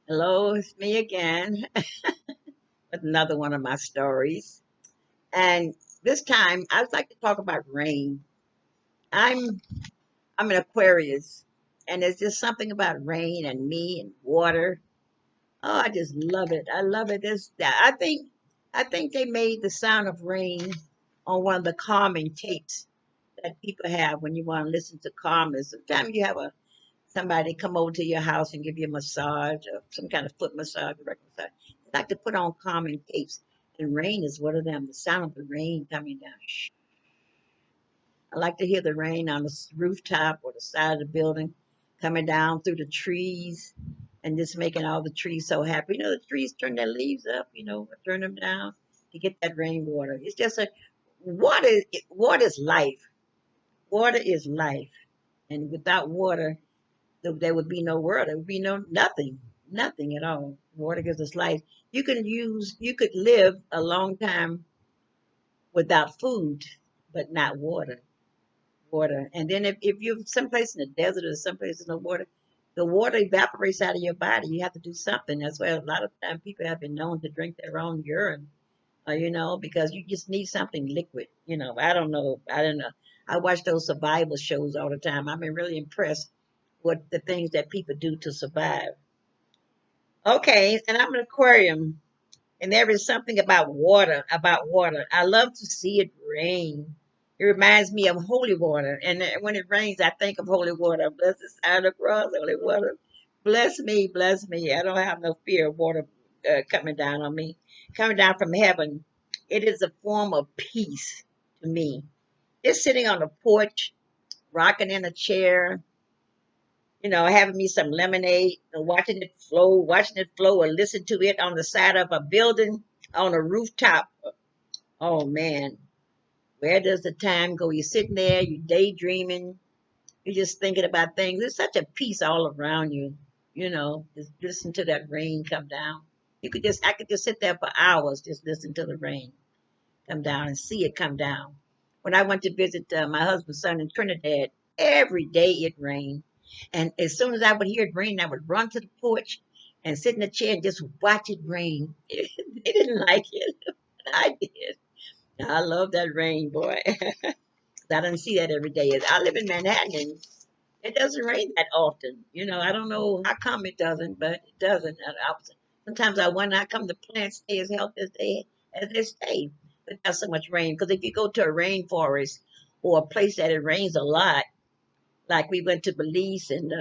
Hello, it's me again with another one of my stories. And this time I'd like to talk about rain. I'm I'm an Aquarius, and there's just something about rain and me and water. Oh, I just love it. I love it. I think they made the sound of rain on one of the calming tapes that people have when you want to listen to calmness. Sometimes you have a somebody come over to your house and give you a massage or some kind of foot massage, direct massage. I like to put on calming tapes, and rain is one of them. The sound of the rain coming down. I like to hear the rain on the rooftop or the side of the building coming down through the trees and just making all the trees so happy. The trees turn their leaves up, or turn them down to get that rainwater. It's just a water. Water is life. Water is life, and without water, there would be no world. There would be nothing, nothing at all. Water gives us life. You could live a long time without food, but not water. Water. And then if you're someplace in the desert or someplace in the water evaporates out of your body. You have to do something. That's why a lot of times people have been known to drink their own urine, because you just need something liquid. I don't know. I don't know. I watch those survival shows all the time. I've been really impressed what the things that people do to survive. Okay, and I'm an aquarium, and there is something about water. About water, I love to see it rain. It reminds me of holy water, and when it rains, I think of holy water. Bless the sign of the cross, holy water. Bless me, bless me. I don't have no fear of water coming down on me, coming down from heaven. It is a form of peace to me. Just sitting on the porch, rocking in a chair, having me some lemonade and watching it flow or listen to it on the side of a building on a rooftop. Oh man, where does the time go? You're sitting there, you're daydreaming, you're just thinking about things. There's such a peace all around you, just listen to that rain come down. I could just sit there for hours, just listen to the rain come down and see it come down. When I went to visit my husband's son in Trinidad, every day it rained. And as soon as I would hear it rain, I would run to the porch and sit in the chair and just watch it rain. They didn't like it, but I did. I love that rain, boy. I don't see that every day. I live in Manhattan and it doesn't rain that often. I don't know how come it doesn't, but it doesn't. Sometimes I wonder how come the plants stay as healthy as they stay without so much rain. Because if you go to a rainforest or a place that it rains a lot, like we went to Belize and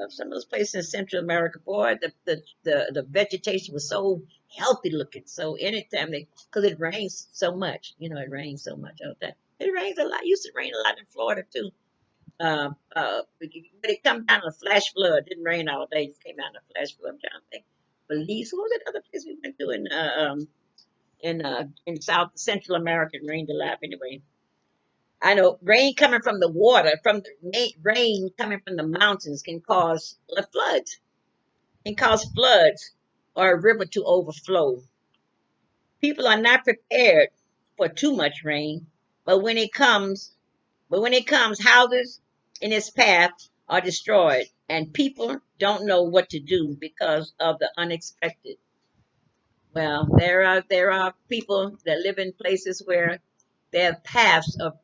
some of those places in Central America, boy, the vegetation was so healthy looking. So anytime because it rains so much, it rains so much all the time. It rains a lot. It used to rain a lot in Florida too. But it come down in a flash flood. It didn't rain all day. It came down in a flash flood. I'm trying to think. Belize, what was that other place we went to in South Central America? It rained a lot anyway. I know rain coming from the water, from the rain coming from the mountains can cause floods. Can cause floods or a river to overflow. People are not prepared for too much rain, but when it comes, houses in its path are destroyed, and people don't know what to do because of the unexpected. Well, there are people that live in places where there are paths of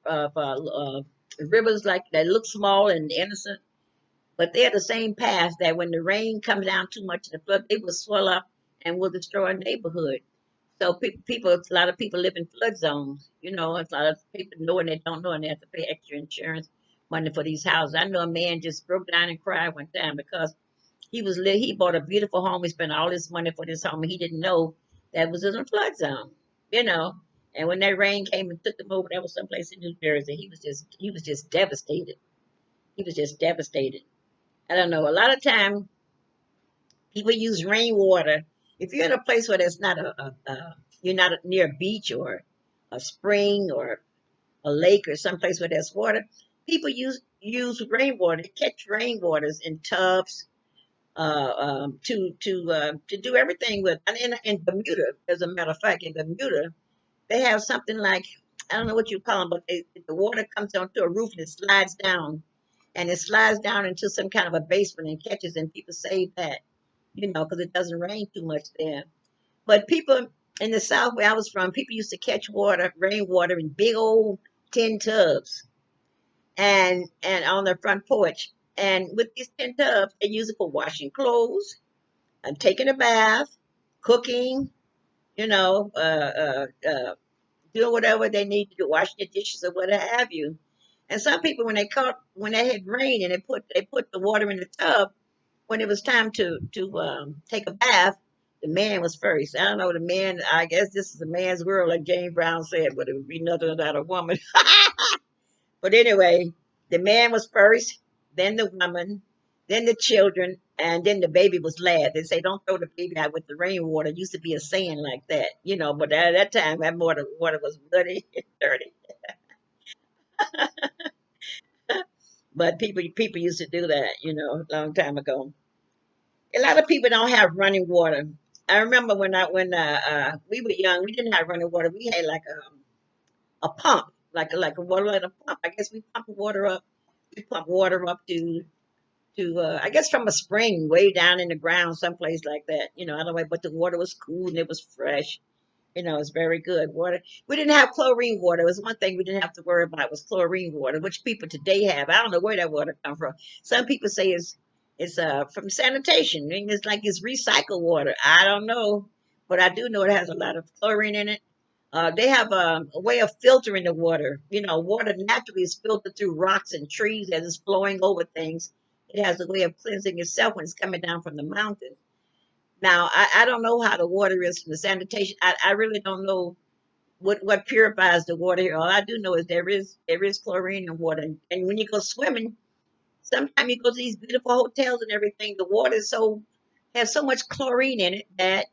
rivers like that look small and innocent, but they're the same paths that when the rain comes down too much, the flood they will swell up and will destroy a neighborhood. So a lot of people live in flood zones. A lot of people know and they don't know, and they have to pay extra insurance money for these houses. I know a man just broke down and cried one time because he bought a beautiful home. He spent all his money for this home, and he didn't know that was in a flood zone. You know, and when that rain came and took him over, that was someplace in New Jersey. He was just devastated. He was just devastated. I don't know. A lot of time people use rainwater. If you're in a place where there's not you're not near a beach or a spring or a lake or someplace where there's water, people use rainwater, catch rainwaters in tubs to do everything with. And in Bermuda, as a matter of fact, in Bermuda, they have something like I don't know what you call them, but the water comes onto a roof and it slides down, into some kind of a basement and catches, and people save that. because it doesn't rain too much there. But people in the South where I was from, people used to catch water, rainwater in big old tin tubs and on their front porch. And with these tin tubs, they use it for washing clothes and taking a bath, cooking, you know, doing whatever they need to do, washing the dishes or what have you. And some people, when they had rain and they put the water in the tub, when it was time to take a bath, the man was first. I don't know the man. I guess this is a man's world, like James Brown said, but it would be nothing without a woman. But anyway, the man was first, then the woman, then the children, and then the baby was last. They say don't throw the baby out with the rainwater. It used to be a saying like that. But at that time, that water was muddy and dirty. But people used to do that, a long time ago. A lot of people don't have running water. I remember when we were young, we didn't have running water. We had like a pump, like a water like a pump. I guess we pump water up. We pump water up to I guess from a spring way down in the ground, someplace like that. I don't know, but the water was cool and it was fresh. It's very good water. We didn't have chlorine water. It was one thing we didn't have to worry about was chlorine water, which people today have. I don't know where that water come from. Some people say it's from sanitation. I mean, it's like it's recycled water. I don't know, but I do know it has a lot of chlorine in it. They have a way of filtering the water. Water naturally is filtered through rocks and trees as it's flowing over things. It has a way of cleansing itself when it's coming down from the mountain. Now, I don't know how the water is from the sanitation. I really don't know what purifies the water here. All I do know is there is chlorine in water, and when you go swimming, sometimes you go to these beautiful hotels and everything. The water has so much chlorine in it that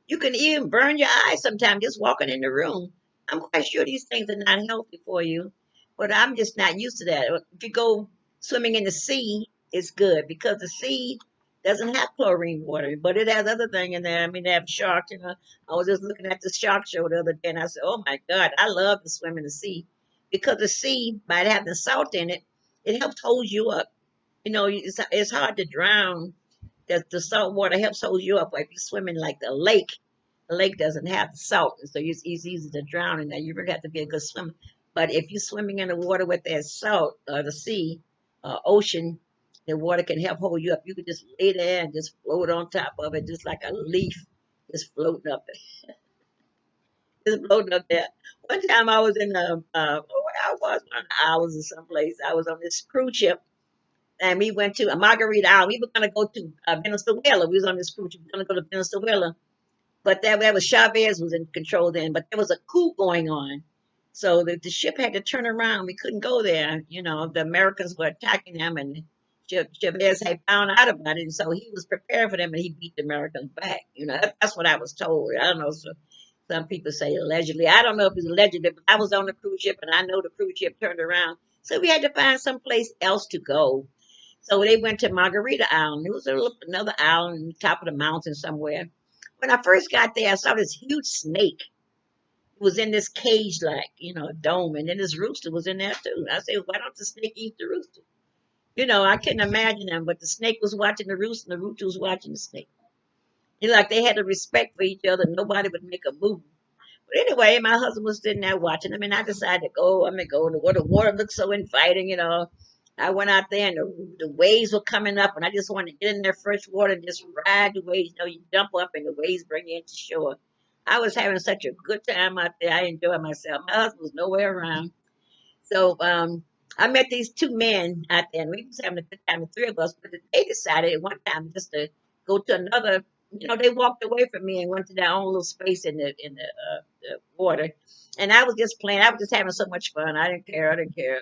you can even burn your eyes sometimes just walking in the room. I'm quite sure these things are not healthy for you, but I'm just not used to that. If you go swimming in the sea, it's good because the sea doesn't have chlorine water, but it has other thing in there. I mean, they have sharks. I was just looking at the shark show the other day, and I said, "Oh my God, I love to swim in the sea because the sea, by having salt in it, it helps hold you up. It's hard to drown. The salt water helps hold you up. Like if you swim in like the lake doesn't have the salt, and so it's easy to drown in there. You really have to be a good swimmer. But if you're swimming in the water with that salt, the sea, ocean, the water can help hold you up. You can just lay there and just float on top of it, just like a leaf, just floating up there, just floating up there. One time I was in where I was on the islands or someplace. I was on this cruise ship and we went to a Margarita Island. We were going to go to Venezuela. We was on this cruise. We were going to go to Venezuela, but that was Chavez was in control then. But there was a coup going on, so the ship had to turn around. We couldn't go there. The Americans were attacking them, and Chavez had found out about it, and so he was prepared for them, and he beat the Americans back. That's what I was told. I don't know. So some people say allegedly. I don't know if it's allegedly, but I was on the cruise ship, and I know the cruise ship turned around. So we had to find someplace else to go. So they went to Margarita Island. It was another island on the top of the mountain somewhere. When I first got there, I saw this huge snake. It was in this cage, like, a dome, and then this rooster was in there too. I said, why don't the snake eat the rooster? I couldn't imagine them, but the snake was watching the rooster, and the rooster was watching the snake. Like they had a respect for each other. Nobody would make a move. But anyway, my husband was sitting there watching them, and I decided to go. I'm gonna go. The water looked so inviting. I went out there, and the waves were coming up, and I just wanted to get in there fresh water and just ride the waves. You jump up, and the waves bring you into shore. I was having such a good time out there. I enjoyed myself. My husband was nowhere around. So I met these two men out there, and we was having a good time, the three of us. But they decided at one time just to go to another. They walked away from me and went to their own little space in the water. And I was just playing. I was just having so much fun. I didn't care. I didn't care.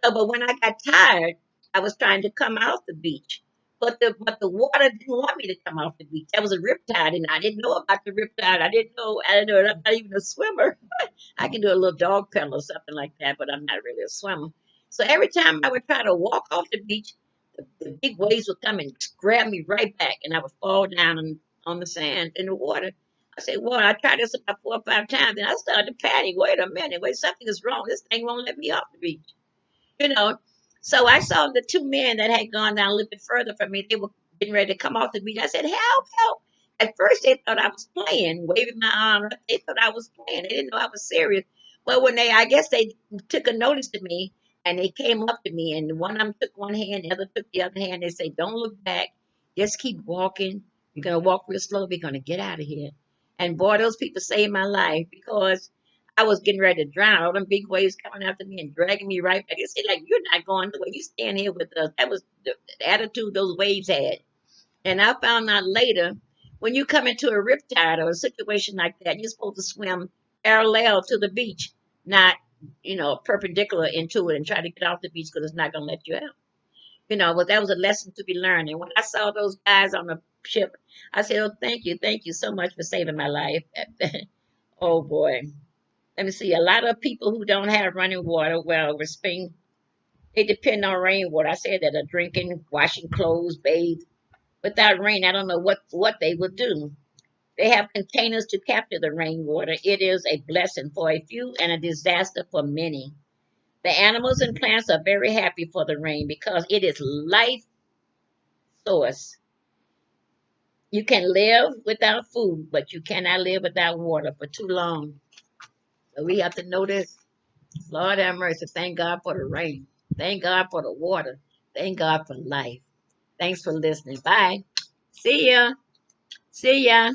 So, but when I got tired, I was trying to come off the beach. But the water didn't want me to come off the beach. That was a riptide, and I didn't know about the riptide. I didn't know. I'm not even a swimmer. I can do a little dog pedal or something like that, but I'm not really a swimmer. So every time I would try to walk off the beach, the big waves would come and grab me right back, and I would fall down on the sand in the water. I said, "Well, I tried this about 4 or 5 times, and I started to panic. Wait a minute, wait, something is wrong. This thing won't let me off the beach." you know. So I saw the two men that had gone down a little bit further from me. They were getting ready to come off the beach. I said, help, help. At first, they thought I was playing, waving my arm. They thought I was playing. They didn't know I was serious. But when I guess they took a notice to me and they came up to me, and one of them took one hand, the other took the other hand. They said, don't look back. Just keep walking. You're going to walk real slow. We're going to get out of here. And boy, those people saved my life because I was getting ready to drown. All them big waves coming after me and dragging me right back. They said, like, you're not going nowhere. You stand here with us. That was the attitude those waves had. And I found out later, when you come into a riptide or a situation like that, you're supposed to swim parallel to the beach, not, perpendicular into it and try to get off the beach because it's not going to let you out. But that was a lesson to be learned. And when I saw those guys on the ship, I said, oh, thank you so much for saving my life. Oh, boy. Let me see. A lot of people who don't have running water, well, with spring, they depend on rainwater. I said that are drinking, washing clothes, bathe. Without rain, I don't know what they would do. They have containers to capture the rainwater. It is a blessing for a few and a disaster for many. The animals and plants are very happy for the rain because it is life source. You can live without food, but you cannot live without water for too long. So we have to know this. Lord have mercy. Thank God for the rain. Thank God for the water. Thank God for life. Thanks for listening. Bye. See ya. See ya.